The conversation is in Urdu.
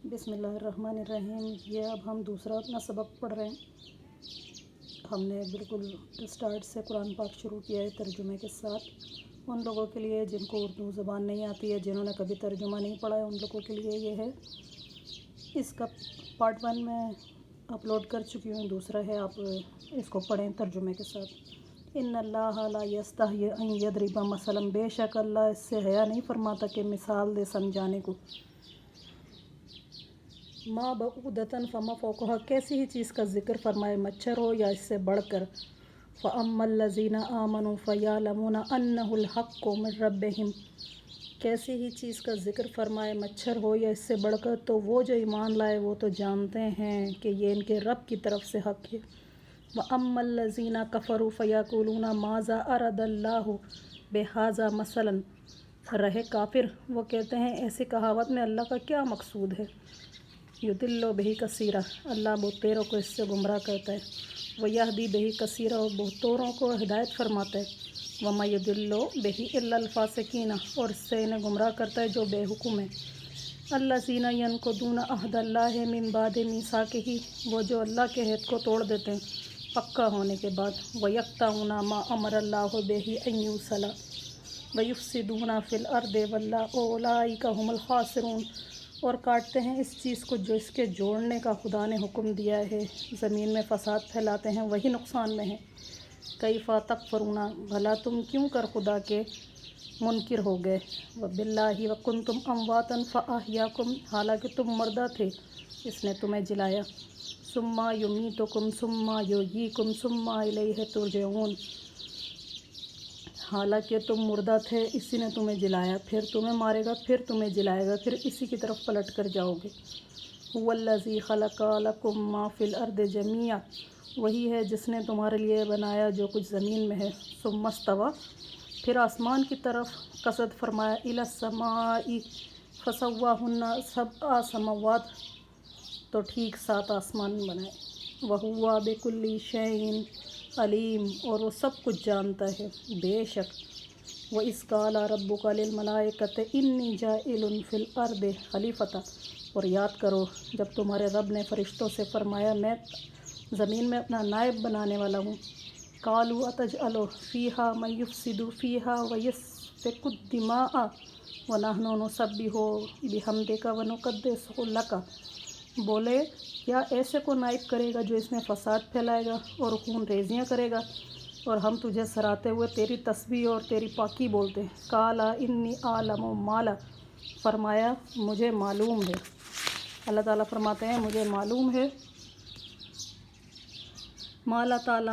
بسم اللہ الرحمن الرحیم۔ یہ اب ہم دوسرا اپنا سبق پڑھ رہے ہیں۔ ہم نے بالکل اسٹارٹ سے قرآن پاک شروع کیا ہے ترجمے کے ساتھ۔ ان لوگوں کے لیے جن کو اردو زبان نہیں آتی ہے، جنہوں نے کبھی ترجمہ نہیں پڑھا ہے، ان لوگوں کے لیے یہ ہے۔ اس کا پارٹ 1 میں اپلوڈ کر چکی ہوں، دوسرا ہے آپ اس کو پڑھیں ترجمے کے ساتھ۔ ان اللہ لا یستحی ان یضرب مثلا، بے شک اللہ اس سے حیا نہیں فرماتا کہ مثال دے سمجھانے کو۔ ما بعودۃ فما فوقہا، کیسی ہی چیز کا ذکر فرمائے، مچھر ہو یا اس سے بڑھ کر۔ فاما الذین آمنوا فیعلمون انہ الحق من ربہم، کیسی ہی چیز کا ذکر فرمائے، مچھر ہو یا اس سے بڑھ کر، تو وہ جو ایمان لائے وہ تو جانتے ہیں کہ یہ ان کے رب کی طرف سے حق ہے۔ واما الذین کفروا فیقولون ماذا اراد اللہ بہذا مثلا، رہے کافر وہ کہتے ہیں ایسی کہاوت میں اللہ کا کیا مقصود ہے۔ یضل بہ کثیرا، اللہ بہتوں کو اس سے گمراہ کرتا ہے۔ ویہدی بہ کثیرا، اور بہتوں کو ہدایت فرماتا ہے۔ وما یضل بہ الا الفاسقین، اور اس سے انہیں گمراہ کرتا ہے جو بے حکم ہے۔ الذین ینقضون عہد اللہ من بعد میثاقہ، وہ جو اللہ کے عہد کو توڑ دیتے ہیں پکا ہونے کے بعد۔ ویقطعون ما امر اللہ بہ ان یوصل ویفسدون فی الارض اولئک ھم الخاسرون، اور کاٹتے ہیں اس چیز کو جو اس کے جوڑنے کا خدا نے حکم دیا ہے، زمین میں فساد پھیلاتے ہیں، وہی نقصان میں ہے۔ کیف تکفرون، بھلا تم کیوں کر خدا کے منکر ہو گئے۔ وباللہ وکنتم امواتا فاحیاکم، حالانکہ تم مردہ تھے اس نے تمہیں جلایا۔ ثم یمیتکم ثم یحییکم ثم الیہ ترجعون، حالانکہ تم مردہ تھے اسی نے تمہیں جلایا، پھر تمہیں مارے گا، پھر تمہیں جلائے گا، پھر اسی کی طرف پلٹ کر جاؤ گے۔ هو الذی خلق لکم ما فی الارض جمیعا، وہی ہے جس نے تمہارے لیے بنایا جو کچھ زمین میں ہے۔ ثم استوی، پھر آسمان کی طرف قصد فرمایا۔ الی السماء فسواہن سبع سماوات، تو ٹھیک 7 آسمان بنائے۔ وہو بکل شیء علیم، اور وہ سب کچھ جانتا ہے بے شک۔ وَإِذْ قَالَ رَبُّكَ لِلْمَلَائِكَةِ إِنِّي جَاعِلٌ فِي الْأَرْضِ خَلِيفَةً، اور یاد کرو جب تمہارے رب نے فرشتوں سے فرمایا میں زمین میں اپنا نائب بنانے والا ہوں۔ قَالُوا أَتَجْعَلُ فِيهَا مَن يُفْسِدُ فِيهَا وَيَسْفِكُ الدِّمَاءَ وَنَحْنُ نُسَبِّحُ بِحَمْدِكَ وَنُقَدِّسُ لَكَ، بولے کیا ایسے کو نائب کرے گا جو اس میں فساد پھیلائے گا اور خون ریزیاں کرے گا، اور ہم تجھے سراتے ہوئے تیری تسبیح اور تیری پاکی بولتے ہیں۔ قال انی اعلم ما لا، فرمایا مجھے معلوم ہے، اللہ تعالیٰ فرماتے ہیں مجھے معلوم ہے، ما لا تعلمون،